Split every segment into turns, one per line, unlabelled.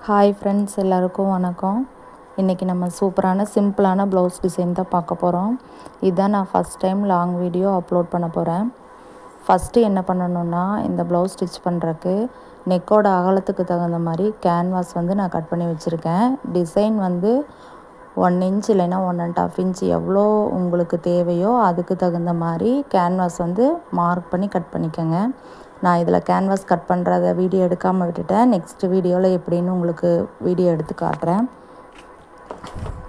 Hi friends, எல்லாருக்கும் வணக்கம். இன்றைக்கி நம்ம சூப்பரான சிம்பிளான ப்ளவுஸ் டிசைன் தான் பார்க்க போகிறோம். இதுதான் நான் first time long video upload பண்ண போகிறேன். ஃபஸ்ட்டு என்ன பண்ணணுன்னா, இந்த ப்ளவுஸ் ஸ்டிச் பண்ணுறக்கு நெக்கோட அகலத்துக்கு தகுந்த மாதிரி கேன்வாஸ் நான் கட் பண்ணி வச்சுருக்கேன். டிசைன் 1 இன்ச் இல்லைன்னா 1.5 இன்ச் எவ்வளோ உங்களுக்கு தேவையோ அதுக்கு தகுந்த மாதிரி கேன்வாஸ் மார்க் பண்ணி கட் பண்ணிக்கோங்க. நான் இதில் கேன்வாஸ் கட் பண்ணுறத வீடியோ எடுக்காமல் விட்டுட்டேன். நெக்ஸ்ட் வீடியோவில் எப்படின்னு உங்களுக்கு வீடியோ எடுத்து காட்டுறேன்.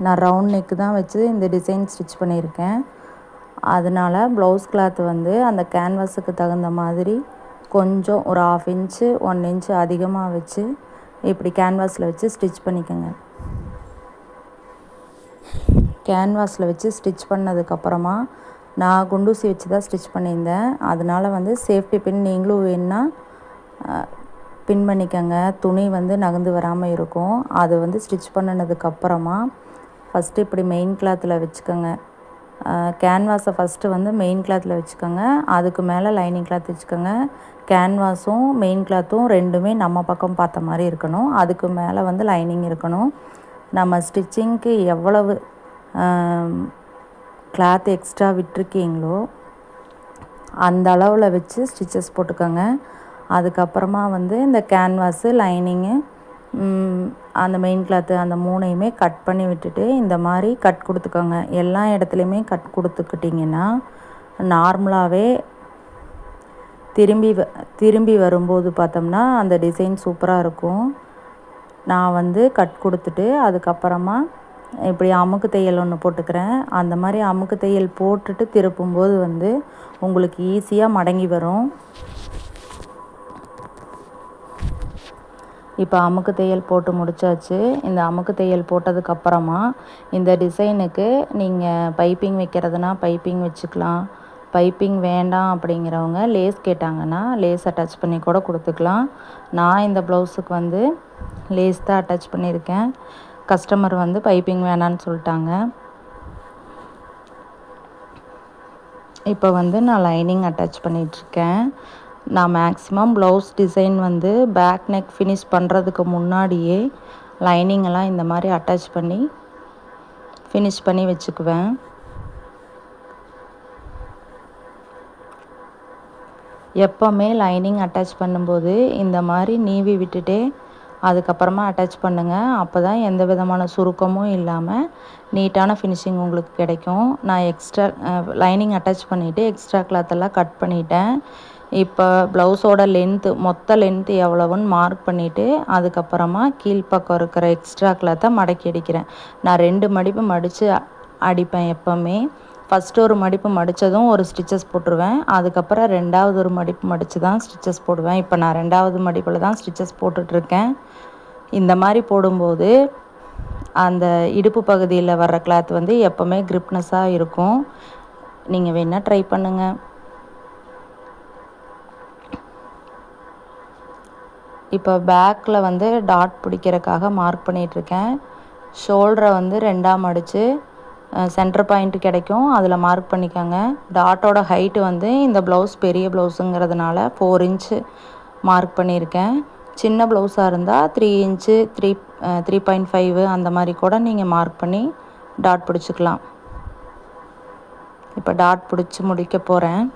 நான் ரவுண்ட் நெக்கு தான் வச்சு இந்த டிசைன் ஸ்டிச் பண்ணியிருக்கேன். அதனால் ப்ளவுஸ் கிளாத் அந்த கேன்வாஸுக்கு தகுந்த மாதிரி கொஞ்சம் ஒரு 1/2 இன்ச்சு 1 இன்ச்சு அதிகமாக வச்சு இப்படி கேன்வாஸில் வச்சு ஸ்டிச் பண்ணிக்கோங்க. கேன்வாஸில் வச்சு ஸ்டிச் பண்ணதுக்கப்புறமா நான் குண்டூசி வச்சு தான் ஸ்டிச் பண்ணியிருந்தேன். அதனால் சேஃப்டி பின் நீங்களும் வேணுன்னா பின் பண்ணிக்கோங்க. துணி நகர்ந்து வராமல் இருக்கும். அது ஸ்டிச் பண்ணினதுக்கப்புறமா ஃபஸ்ட்டு இப்படி மெயின் கிளாத்தில் வச்சுக்கோங்க. கேன்வாஸை ஃபஸ்ட்டு மெயின் கிளாத்தில் வச்சுக்கோங்க. அதுக்கு மேலே லைனிங் கிளாத் வச்சுக்கோங்க. கேன்வாஸும் மெயின் கிளாத்தும் ரெண்டுமே நம்ம பக்கம் பார்த்த மாதிரி இருக்கணும். அதுக்கு மேலே லைனிங் இருக்கணும். நம்ம ஸ்டிச்சிங்க்கு எவ்வளவு கிளாத் எக்ஸ்ட்ரா விட்டுருக்கீங்களோ அந்த அளவில் வச்சு ஸ்டிச்சஸ் போட்டுக்கோங்க. அதுக்கப்புறமா இந்த கேன்வாஸு லைனிங்கு அந்த மெயின் கிளாத்து அந்த 3ஐயுமே கட் பண்ணி விட்டுட்டு இந்த மாதிரி கட் கொடுத்துக்கோங்க. எல்லா இடத்துலையுமே கட் கொடுத்துக்கிட்டிங்கன்னா நார்மலாகவே திரும்பி வரும்போது பார்த்தோம்னா அந்த டிசைன் சூப்பராக இருக்கும். நான் கட் கொடுத்துட்டு அதுக்கப்புறமா இப்படி அமுக்கு தையல் ஒன்று போட்டுக்கிறேன். அந்த மாதிரி அமுக்கு தையல் போட்டுட்டு திருப்பும்போது உங்களுக்கு ஈஸியாக மடங்கி வரும். இப்போ அமுக்கு தையல் போட்டு முடித்தாச்சு. இந்த அமுக்கு தையல் போட்டதுக்கப்புறமா இந்த டிசைனுக்கு நீங்கள் பைப்பிங் வைக்கிறதுனா பைப்பிங் வச்சுக்கலாம். பைப்பிங் வேண்டாம் அப்படிங்கிறவங்க லேஸ் கேட்டாங்கன்னா லேஸ் அட்டாச் பண்ணி கூட கொடுத்துக்கலாம். நான் இந்த ப்ளவுஸுக்கு லேஸ் தான் அட்டாச் பண்ணியிருக்கேன். கஸ்டமர் பைப்பிங் வேணான்னு சொல்லிட்டாங்க. இப்போ நான் லைனிங் அட்டாச் பண்ணிகிட்ருக்கேன். நான் maximum blouse design back neck finish பண்ணுறதுக்கு முன்னாடியே லைனிங்கெல்லாம் இந்த மாதிரி அட்டாச் பண்ணி ஃபினிஷ் பண்ணி வச்சுக்குவேன். எப்போவுமே லைனிங் அட்டாச் பண்ணும்போது இந்த மாதிரி நீவி விட்டுட்டே அதுக்கப்புறமா அட்டாச் பண்ணுங்கள். அப்போ தான் எந்த விதமான சுருக்கமும் இல்லாமல் நீட்டான ஃபினிஷிங் உங்களுக்கு கிடைக்கும். நான் எக்ஸ்ட்ரா லைனிங் அட்டாச் பண்ணிவிட்டு எக்ஸ்ட்ரா கிளாத்தெல்லாம் கட் பண்ணிட்டேன். இப்போ ப்ளவுஸோட மொத்த லென்த்து எவ்வளவுன்னு மார்க் பண்ணிவிட்டு அதுக்கப்புறமா கீழ்ப்பக்கம் இருக்கிற எக்ஸ்ட்ரா கிளாத்தை மடக்கி அடிக்கிறேன். நான் 2 மடிப்பு மடித்து அடிப்பேன் எப்போவுமே. ஃபஸ்ட்டு ஒரு மடிப்பு மடித்ததும் ஒரு ஸ்டிச்சஸ் போட்டுருவேன். அதுக்கப்புறம் 2வது ஒரு மடிப்பு மடித்து தான் ஸ்டிச்சஸ் போடுவேன். இப்போ நான் 2வது மடிப்பில் தான் ஸ்டிச்சஸ் போட்டுட்ருக்கேன். இந்த மாதிரி போடும்போது அந்த இடுப்பு பகுதியில் வர்ற கிளாத் எப்போவுமே கிரிப்னஸாக இருக்கும். நீங்கள் வேணால் ட்ரை பண்ணுங்கள். இப்போ பேக்கில் டாட் பிடிக்கிறதுக்காக மார்க் பண்ணிகிட்ருக்கேன். ஷோல்டரை 2ஆக மடித்து சென்டர் பாயிண்ட் கிடைக்கும். அதில் மார்க் பண்ணிக்கோங்க. டாட்டோட ஹைட்டு இந்த ப்ளவுஸ் பெரிய ப்ளவுஸுங்கிறதுனால 4 இன்ச்சு மார்க் பண்ணியிருக்கேன். சின்ன ப்ளவுஸாக இருந்தால் 3 இன்ச்சு 3.5 அந்த மாதிரி கூட நீங்கள் மார்க் பண்ணி டாட் பிடிச்சிக்கலாம். இப்போ டாட் பிடிச்சி முடிக்க போகிறேன்.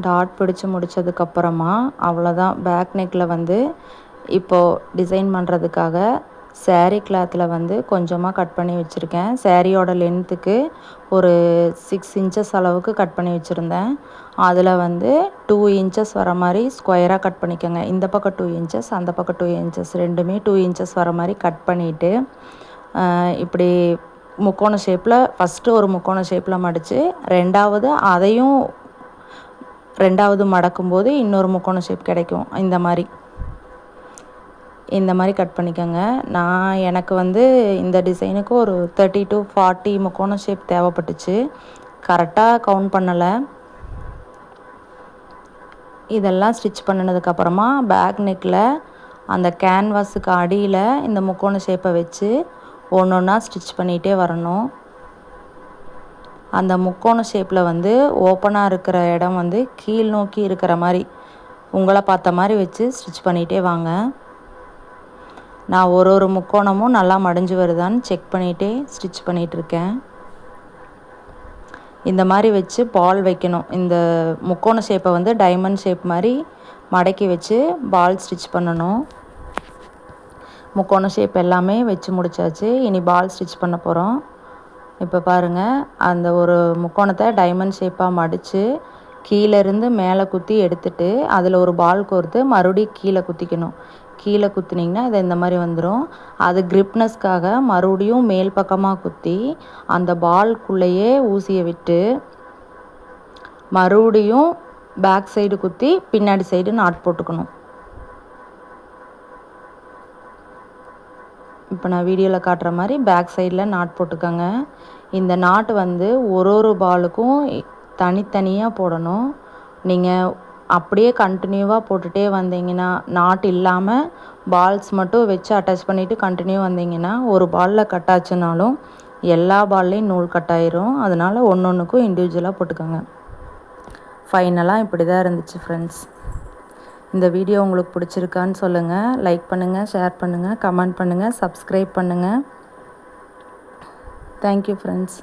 டாட் பிடிச்சி முடித்ததுக்கப்புறமா அவ்வளோதான். பேக் நெக்கில் இப்போது டிசைன் பண்ணுறதுக்காக சேரீ கிளாத்தில் கொஞ்சமாக கட் பண்ணி வச்சுருக்கேன். சேரீயோட லென்த்துக்கு ஒரு 6 இன்ச்சஸ் அளவுக்கு கட் பண்ணி வச்சுருந்தேன். அதில் 2 இன்ச்சஸ் வர மாதிரி ஸ்கொயராக கட் பண்ணிக்கோங்க. இந்த பக்கம் 2 இன்ச்சஸ் அந்த பக்கம் 2 இன்ச்சஸ் ரெண்டுமே 2 இன்ச்சஸ் வர மாதிரி கட் பண்ணிவிட்டு இப்படி முக்கோண ஷேப்பில் ஃபஸ்ட்டு ஒரு முக்கோண ஷேப்பில் மடித்து அதையும் 2வது மடக்கும்போது இன்னொரு முக்கோண ஷேப் கிடைக்கும். இந்த மாதிரி கட் பண்ணிக்கோங்க. எனக்கு இந்த டிசைனுக்கு ஒரு 30 to 40 முக்கோண ஷேப் தேவைப்பட்டுச்சு. கரெக்டாக கவுண்ட் பண்ணலை. இதெல்லாம் ஸ்டிச் பண்ணினதுக்கப்புறமா பேக் நெக்கில் அந்த கேன்வாஸுக்கு அடியில் இந்த முக்கோண ஷேப்பை வச்சு ஒன்று ஒன்றா ஸ்டிச் பண்ணிகிட்டே வரணும். அந்த முக்கோண ஷேப்பில் வந்து ஓப்பனாக இருக்கிற இடம் வந்து கீழ் நோக்கி இருக்கிற மாதிரி உங்களை பார்த்த மாதிரி வச்சு ஸ்டிச் பண்ணிகிட்டே வாங்க. நான் ஒரு முக்கோணமும் நல்லா மடிஞ்சு வருதான்னு செக் பண்ணிகிட்டே ஸ்டிச் பண்ணிகிட்ருக்கேன். இந்த மாதிரி வச்சு பால் வைக்கணும். இந்த முக்கோண ஷேப்பை வந்து டைமண்ட் ஷேப் மாதிரி மடக்கி வச்சு பால் ஸ்டிச் பண்ணணும். முக்கோண ஷேப் எல்லாமே வச்சு முடிச்சாச்சு. இனி பால் ஸ்டிச் பண்ண போகிறோம். இப்போ பாருங்கள், அந்த ஒரு முக்கோணத்தை டைமண்ட் ஷேப்பாக மடித்து கீழேருந்து மேலே குத்தி எடுத்துட்டு அதில் ஒரு பால் கோர்த்து மறுபடியும் கீழே குத்திக்கணும். கீழே குத்துனிங்கன்னா அது இந்த மாதிரி வந்துடும். அது கிரிப்னஸ்க்காக மறுபடியும் மேல் பக்கமாக குத்தி அந்த பால்குள்ளேயே ஊசியை விட்டு மறுபடியும் பேக் சைடு குத்தி பின்னாடி சைடு நாட் போட்டுக்கணும். இப்போ நான் வீடியோவில் காட்டுற மாதிரி பேக் சைடில் நாட் போட்டுக்கோங்க. இந்த நாட்டு வந்து ஒரு பாலுக்கும் தனித்தனியாக போடணும். நீங்கள் அப்படியே கண்டினியூவாக போட்டுகிட்டே வந்தீங்கன்னா, நாட் இல்லாமல் பால்ஸ் மட்டும் வச்சு அட்டாச் பண்ணிவிட்டு கண்டினியூ வந்தீங்கன்னா ஒரு பாலில் கட் ஆச்சுனாலும் எல்லா பால்லையும் நூல் கட் ஆயிரும். அதனால் ஒன்றுக்கும் இண்டிவிஜுவலாக போட்டுக்கோங்க. ஃபைனலாக இப்படி தான் இருந்துச்சு ஃப்ரெண்ட்ஸ். இந்த வீடியோ உங்களுக்கு பிடிச்சிருக்கான்னு சொல்லுங்கள். லைக் பண்ணுங்கள், ஷேர் பண்ணுங்கள், கமெண்ட் பண்ணுங்கள், சப்ஸ்கிரைப் பண்ணுங்கள். Thank you friends.